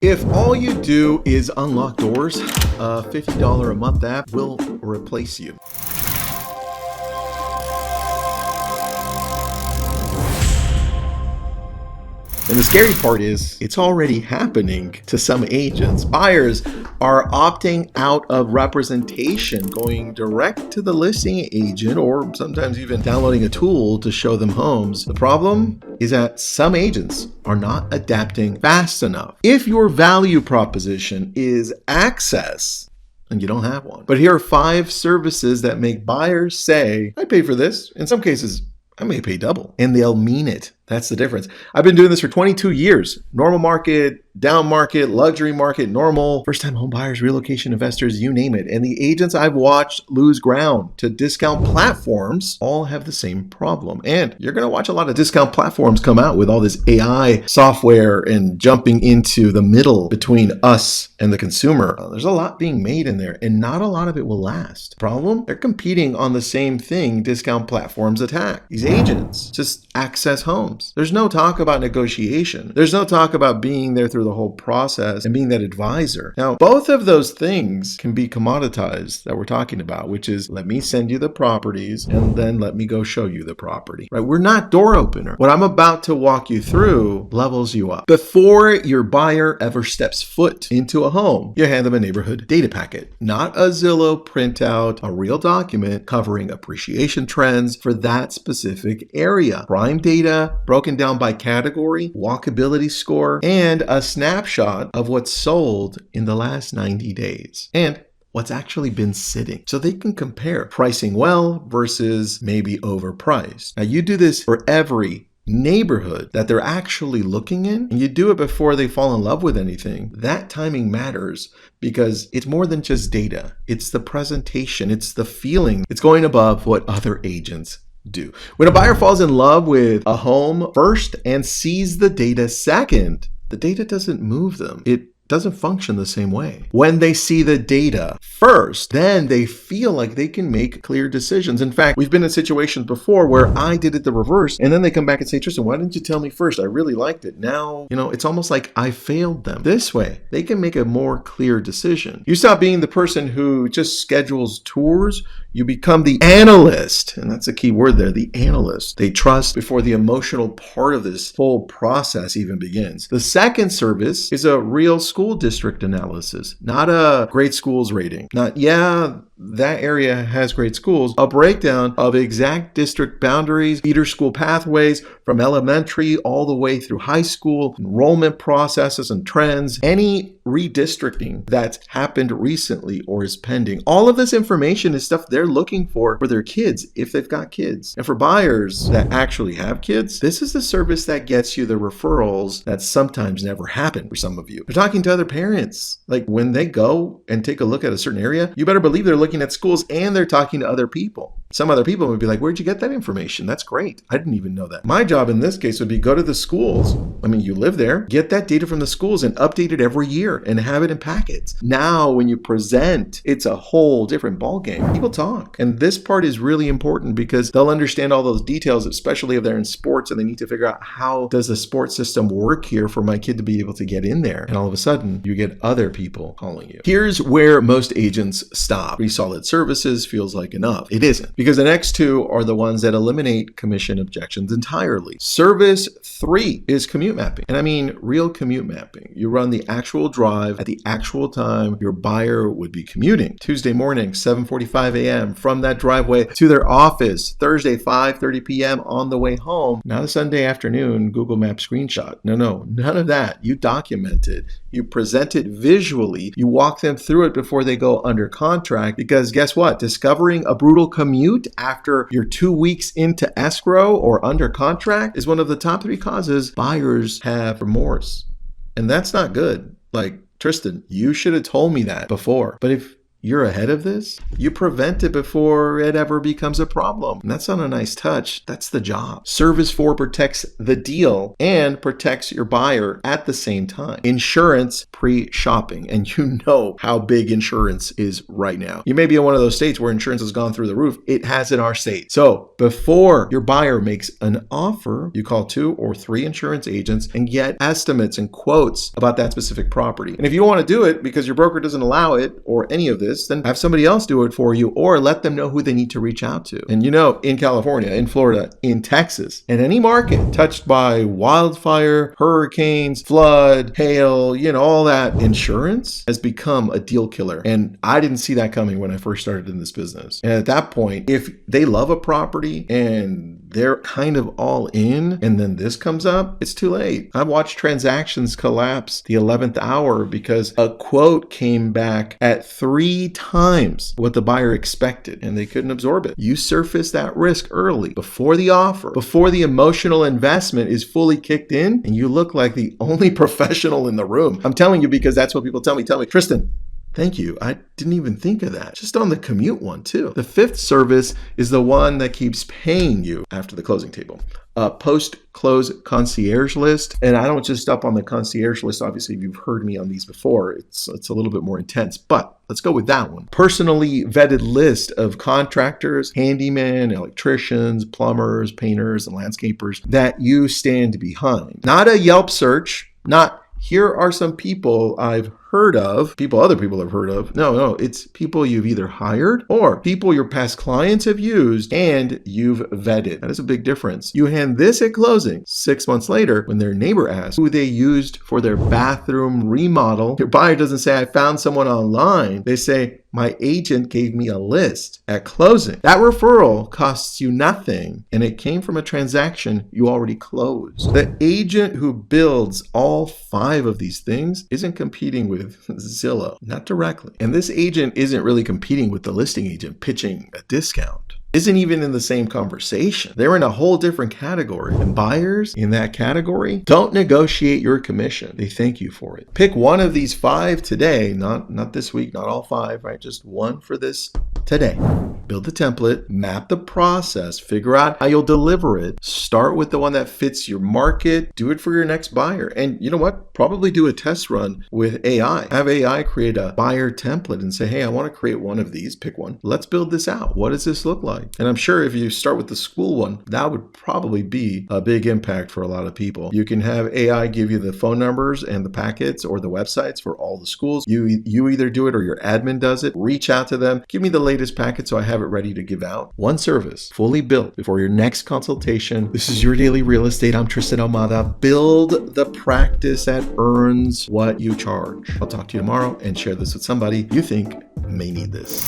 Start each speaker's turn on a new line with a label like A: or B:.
A: If all you do is unlock doors, a $50 a month app will replace you. And the scary part is it's already happening to some agents. Buyers are opting out of representation, going direct to the listing agent or sometimes even downloading a tool to show them homes. The problem is that some agents are not adapting fast enough. If your value proposition is access, and you don't have one. But here are 5 services that make buyers say, I pay for this. In some cases, I may pay double. And they'll mean it. That's the difference. I've been doing this for 22 years. Normal market, down market, luxury market, normal, first-time home buyers, relocation investors, you name it. And the agents I've watched lose ground to discount platforms all have the same problem. And you're going to watch a lot of discount platforms come out with all this AI software and jumping into the middle between us and the consumer. There's a lot being made in there, and not a lot of it will last. Problem? They're competing on the same thing discount platforms attack. These agents just access homes. There's no talk about negotiation. There's no talk about being there through the whole process and being that advisor. Now, both of those things can be commoditized that we're talking about, which is let me send you the properties and then let me go show you the property, right? We're not door opener. What I'm about to walk you through levels you up. Before your buyer ever steps foot into a home, you hand them a neighborhood data packet, not a Zillow printout, a real document covering appreciation trends for that specific area. Prime data, broken down by category, walkability score, and a snapshot of what's sold in the last 90 days. And what's actually been sitting. So they can compare pricing well versus maybe overpriced. Now you do this for every neighborhood that they're actually looking in, and you do it before they fall in love with anything. That timing matters because it's more than just data. It's the presentation. It's the feeling. It's going above what other agents do. When a buyer falls in love with a home first and sees the data second, the data doesn't move them. It doesn't function the same way. When they see the data first, then they feel like they can make clear decisions. In fact, we've been in situations before where I did it the reverse, and then they come back and say, Tristan, why didn't you tell me first? I really liked it. Now, it's almost like I failed them. This way, they can make a more clear decision. You stop being the person who just schedules tours. You become the analyst, and that's a key word there, the analyst. They trust before the emotional part of this whole process even begins. The second service is a real school district analysis, not a great schools rating. Not, that area has great schools, a breakdown of exact district boundaries, feeder school pathways from elementary all the way through high school, enrollment processes and trends, any redistricting that's happened recently or is pending. All of this information is stuff they're looking for their kids, if they've got kids. And for buyers that actually have kids, this is the service that gets you the referrals that sometimes never happen for some of you. They're talking to other parents. Like when they go and take a look at a certain area, you better believe they're looking at schools and they're talking to other people. Some other people would be like, where'd you get that information? That's great. I didn't even know that. My job in this case would be go to the schools. I mean, you live there, get that data from the schools and update it every year and have it in packets. Now, when you present, it's a whole different ballgame. People talk. And this part is really important because they'll understand all those details, especially if they're in sports and they need to figure out how does the sports system work here for my kid to be able to get in there. And all of a sudden, you get other people calling you. Here's where most agents stop. Pretty solid services feels like enough. It isn't. Because the next two are the ones that eliminate commission objections entirely. Service 3 is commute mapping. And I mean real commute mapping. You run the actual drive at the actual time your buyer would be commuting. Tuesday morning, 7:45 a.m. from that driveway to their office. Thursday, 5:30 p.m. on the way home. Not a Sunday afternoon Google Map screenshot. No, none of that. You document it. You present it visually. You walk them through it before they go under contract because guess what? Discovering a brutal commute after you're 2 weeks into escrow or under contract is one of the top 3 causes buyers have remorse. And that's not good. Like, Tristan, you should have told me that before. But if You're ahead of this. You prevent it before it ever becomes a problem. And that's not a nice touch. That's the job. Service 4 protects the deal and protects your buyer at the same time. Insurance pre-shopping. And you know how big insurance is right now. You may be in one of those states where insurance has gone through the roof. It has in our state. So before your buyer makes an offer, you call 2 or 3 insurance agents and get estimates and quotes about that specific property. And if you don't want to do it because your broker doesn't allow it or any of this, then have somebody else do it for you or let them know who they need to reach out to. And you know, in California, in Florida, in Texas, and any market touched by wildfire, hurricanes, flood, hail, all that, insurance has become a deal killer. And I didn't see that coming when I first started in this business. And at that point, if they love a property and they're kind of all in, and then this comes up, it's too late. I've watched transactions collapse the 11th hour because a quote came back at 3 times what the buyer expected, and they couldn't absorb it. You surface that risk early, before the offer, before the emotional investment is fully kicked in, and you look like the only professional in the room. I'm telling you because that's what people tell me. Tristan, thank you. I didn't even think of that. Just on the commute one too. The 5th service is the one that keeps paying you after the closing table. Post-close concierge list. And I don't just stop on the concierge list. Obviously, if you've heard me on these before, it's a little bit more intense, but let's go with that one. Personally vetted list of contractors, handymen, electricians, plumbers, painters, and landscapers that you stand behind. Not a Yelp search, not here are some people I've heard of, other people have heard of. No, it's people you've either hired or people your past clients have used and you've vetted. That is a big difference. You hand this at closing 6 months later when their neighbor asks who they used for their bathroom remodel. Your buyer doesn't say, I found someone online. They say, my agent gave me a list at closing. That referral costs you nothing, and it came from a transaction you already closed. The agent who builds all 5 of these things isn't competing with Zillow, not directly. And this agent isn't really competing with the listing agent pitching a discount. Isn't even in the same conversation. They're in a whole different category. And buyers in that category don't negotiate your commission. They thank you for it. Pick one of these 5 today, not this week, not all 5, right? Just one for this today. Build the template, map the process, figure out how you'll deliver it. Start with the one that fits your market. Do it for your next buyer. And you know what? Probably do a test run with AI. Have AI create a buyer template and say, hey, I want to create one of these. Pick one. Let's build this out. What does this look like? And I'm sure if you start with the school one, that would probably be a big impact for a lot of people. You can have AI give you the phone numbers and the packets or the websites for all the schools. You either do it or your admin does it. Reach out to them. Give me the latest packet so I have it ready to give out. One service, fully built before your next consultation. This is Your Daily Real Estate. I'm Tristan Ahumada. Build the practice that earns what you charge. I'll talk to you tomorrow and share this with somebody you think may need this.